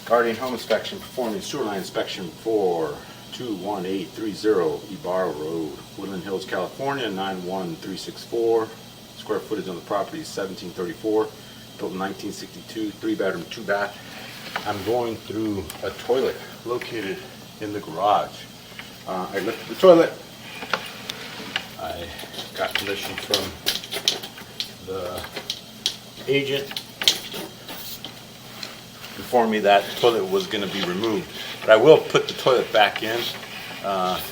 Guardian home inspection, performing sewer line inspection for 21830 Ybarra Road, Woodland Hills, California, 91364. Square footage on the property is 1734, built in 1962, 3-bedroom, 2-bath. I'm going through a toilet located in the garage. I lifted the toilet. I got permission from the agent informed me that the toilet was going to be removed, but I will put the toilet back in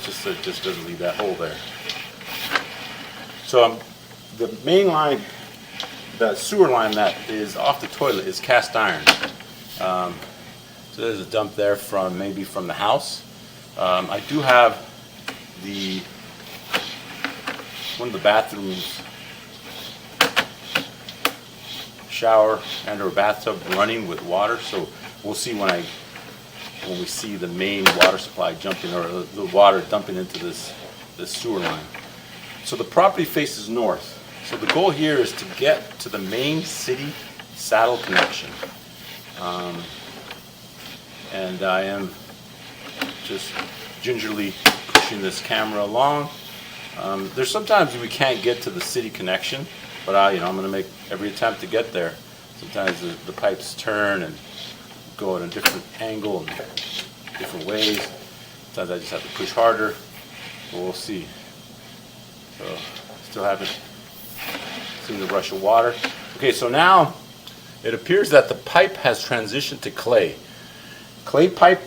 just so it just doesn't leave that hole there. So the main line, the sewer line that is off the toilet is cast iron. So there's a dump there from maybe from the house. I do have one of the bathrooms shower and or bathtub running with water, so we'll see when we see the main water supply jumping, or the water dumping into this sewer line. So the property faces north. So the goal here is to get to the main city saddle connection, and I am just gingerly pushing this camera along. There's sometimes we can't get to the city connection, but I'm going to make every attempt to get there. Sometimes the pipes turn and go at a different angle and different ways. Sometimes I just have to push harder, but we'll see. So still haven't seen the rush of water. Okay, so now it appears that the pipe has transitioned to clay. Clay pipe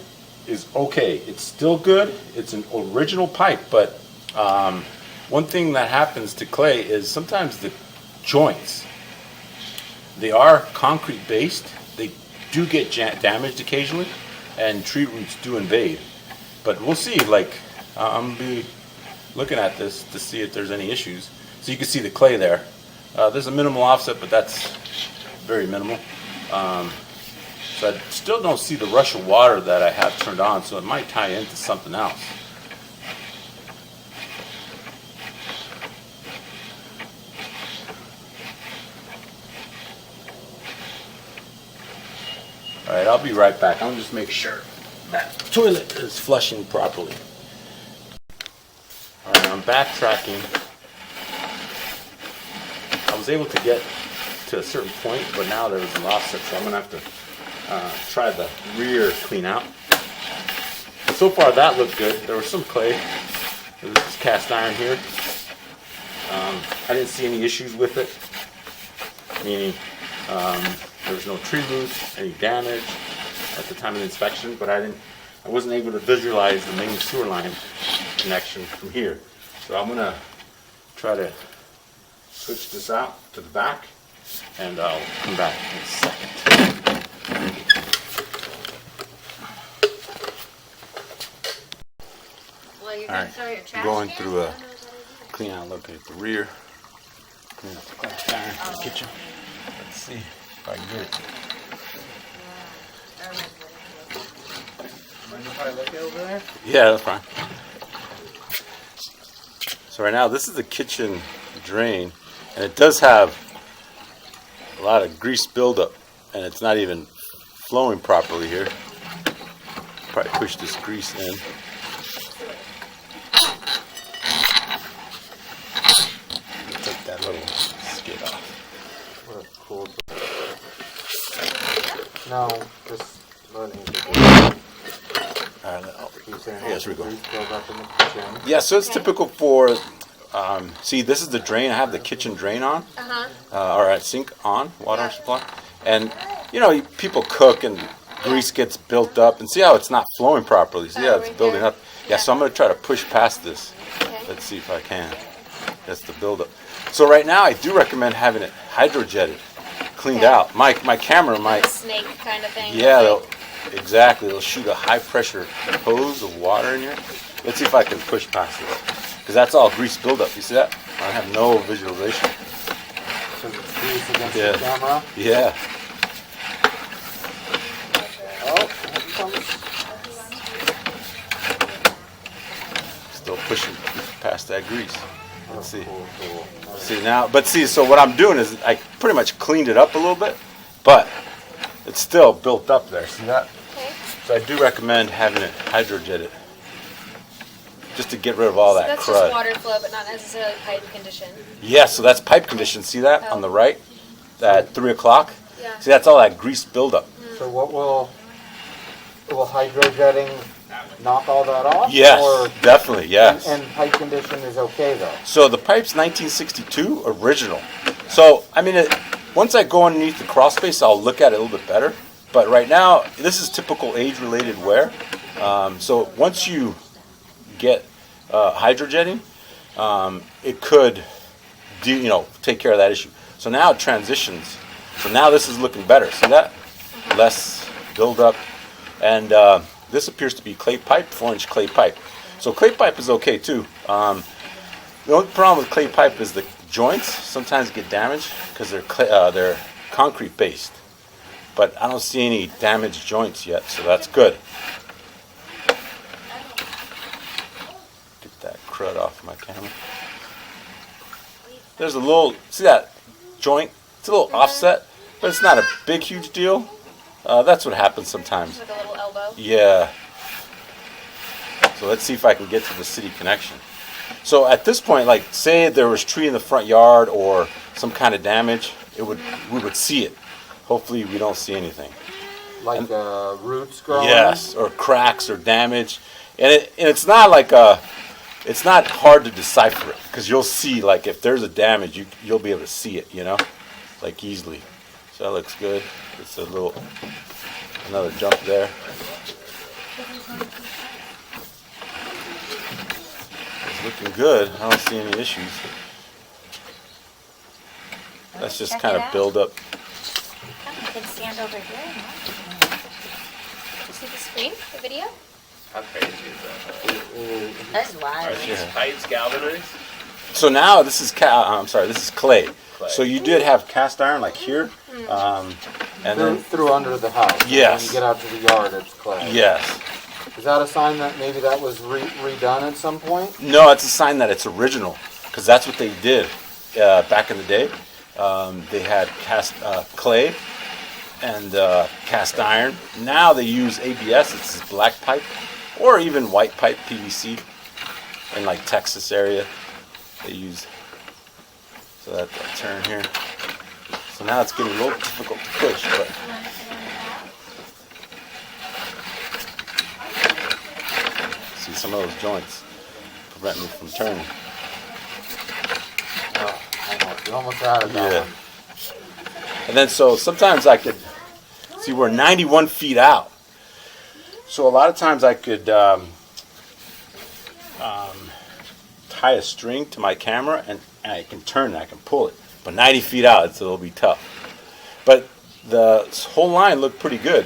is okay. It's still good. It's an original pipe, but one thing that happens to clay is sometimes the joints, they are concrete based, they do get damaged occasionally, and tree roots do invade. But we'll see, I'm going to be looking at this to see if there's any issues. So you can see the clay there. There's a minimal offset, but that's very minimal. So I still don't see the rush of water that I have turned on, so it might tie into something else. Alright, I'll be right back. I'll just make sure that the toilet is flushing properly. Alright, I'm backtracking. I was able to get to a certain point, but now there was an offset, so I'm going to have to try the rear clean out. And so far that looked good. There was some clay. This is cast iron here. I didn't see any issues with it, meaning there was no tree roots, any damage at the time of the inspection, but I wasn't able to visualize the main sewer line connection from here. So I'm gonna try to switch this out to the back, and I'll come back in a second. Well, you're All right, going through a clean out look at the rear, clean out the cast iron in the kitchen. Let's see if I can get it. Mind if I look over there? Yeah, that's fine. So right now, this is the kitchen drain, and it does have a lot of grease buildup, and it's not even flowing properly here. Probably push this grease in. Take that little skid off. What a cool. No, just loading the Yes, we go. build up in the kitchen. Yeah, so it's typical for, see, this is the drain. I have the kitchen drain on. All right, sink on, water supply. And, people cook and grease gets built up. And see how it's not flowing properly? See how it's building up? Yeah, so I'm going to try to push past this. Let's see if I can. That's the buildup. So right now, I do recommend having it hydrojetted, cleaned out. My camera might... snake kind of thing. Yeah, exactly. They'll shoot a high pressure hose of water in here. Let's see if I can push past it. Because that's all grease buildup. You see that? I have no visualization. Because it's grease against the camera? Yeah. Oh, here it comes. Still pushing past that grease. Let's see. Cool. See now, so what I'm doing is I pretty much cleaned it up a little bit, but it's still built up there. See that? Okay. So I do recommend having it hydrojetted, just to get rid of all that That's crud. just water flow, but not necessarily pipe condition. Yeah, so that's pipe condition. See that on the right? At 3 o'clock? Yeah. See, that's all that grease buildup. So what will hydrojetting knock all that off? Yes, Or, definitely, yes. and pipe condition is okay though? So the pipe's 1962 original. So, I mean, once I go underneath the crawl space, I'll look at it a little bit better. But right now, this is typical age-related wear. So once you get hydrojetting, it could take care of that issue. So now it transitions. So now this is looking better. See that? Less buildup. And this appears to be clay pipe, 4-inch clay pipe. So clay pipe is okay too. The only problem with clay pipe is the joints sometimes get damaged because they're concrete based. But I don't see any damaged joints yet, so that's good. Get that crud off my camera. There's a little, see that joint? It's a little offset, but it's not a big, huge deal. That's what happens sometimes. Like a little elbow. Yeah. So let's see if I can get to the city connection. So at this point, like say there was tree in the front yard or some kind of damage, we would see it. Hopefully we don't see anything. Like roots growing? Yes, or cracks or damage. And it's not like it's not hard to decipher it because you'll see like if there's a damage, you'll be able to see it, like easily. So that looks good. It's another jump there. It's looking good. I don't see any issues. That's just Check kind it of out. build up. I can stand over here. You see the screen, the video? How crazy is that? That's wild. Are these pipes galvanized? So now this is this is clay. So you did have cast iron like here, and then Through under the house. Yes. When you get out to the yard, it's clay. yes. Is that a sign that maybe that was redone at some point? No, it's a sign that it's original because that's what they did back in the day. They had cast clay and cast iron. Now they use ABS. It's this black pipe or even white pipe PVC in like Texas area. They use. So that's a turn here. So now it's getting a little difficult to push, but see some of those joints prevent me from turning. Oh, almost. You're almost out of that Yeah. one. And then so sometimes I could see we're 91 feet out. So a lot of times I could tie a string to my camera and I can turn it, I can pull it. But 90 feet out, it'll be tough. But the whole line looked pretty good.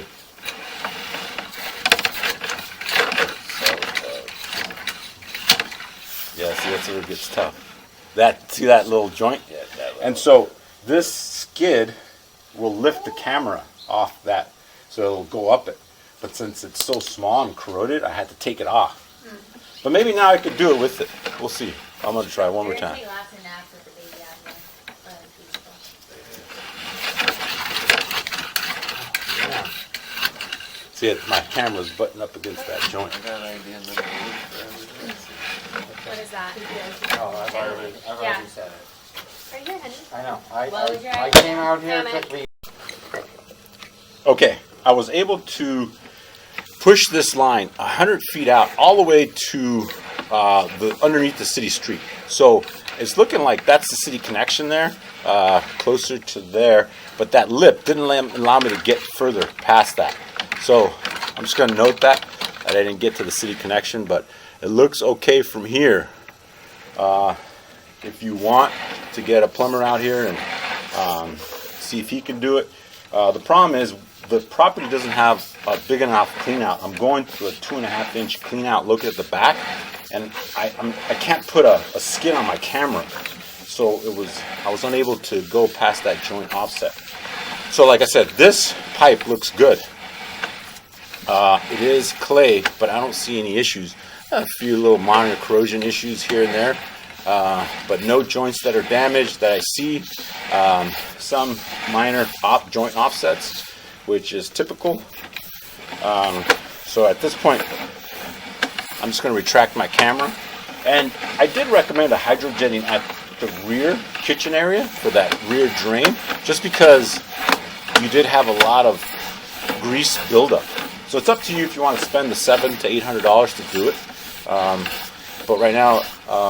Yeah, see, that's where it gets tough. See that little joint? Yeah, that little. And so this skid will lift the camera off that, so it'll go up it. But since it's so small and corroded, I had to take it off. But maybe now I could do it with it. We'll see. I'm going to try one more time. Lots of naps with the baby out here. Yeah. See, my camera's buttoned up against that joint. I got an idea in the roof What is that? Oh, I've already Yeah. said it. Right here, honey. I know. What was your I idea? came out here, Damn it. took me. Okay, I was able to push this line 100 feet out all the way to underneath the city street. So it's looking like that's the city connection there, closer to there. But that lip didn't allow me to get further past that. So I'm just going to note that I didn't get to the city connection, but it looks okay from here. If you want to get a plumber out here and see if he can do it. The problem is the property doesn't have a big enough clean out. I'm going to a 2.5 inch clean out look at the back, and I can't put a skin on my camera. So I was unable to go past that joint offset. So like I said, this pipe looks good. It is clay, but I don't see any issues. A few little minor corrosion issues here and there, but no joints that are damaged that I see. Some minor joint offsets, which is typical. So at this point, I'm just going to retract my camera. And I did recommend a hydrojetting at the rear kitchen area for that rear drain, just because you did have a lot of grease buildup. So it's up to you if you want to spend the $700 to $800 to do it. But right now,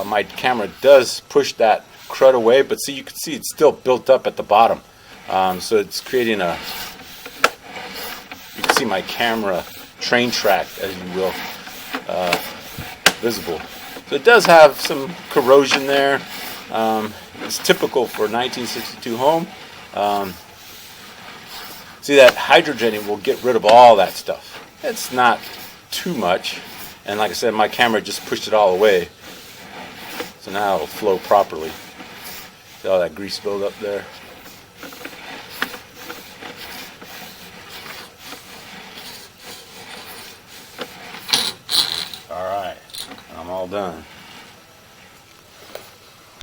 my camera does push that crud away, but see, you can see it's still built up at the bottom. So it's creating a, you can see my camera train track, as you will, visible. So it does have some corrosion there. It's typical for a 1962 home. See, that hydrojetting will get rid of all that stuff. It's not too much. And like I said, my camera just pushed it all away. So now it'll flow properly. See all that grease buildup there? All right, I'm all done.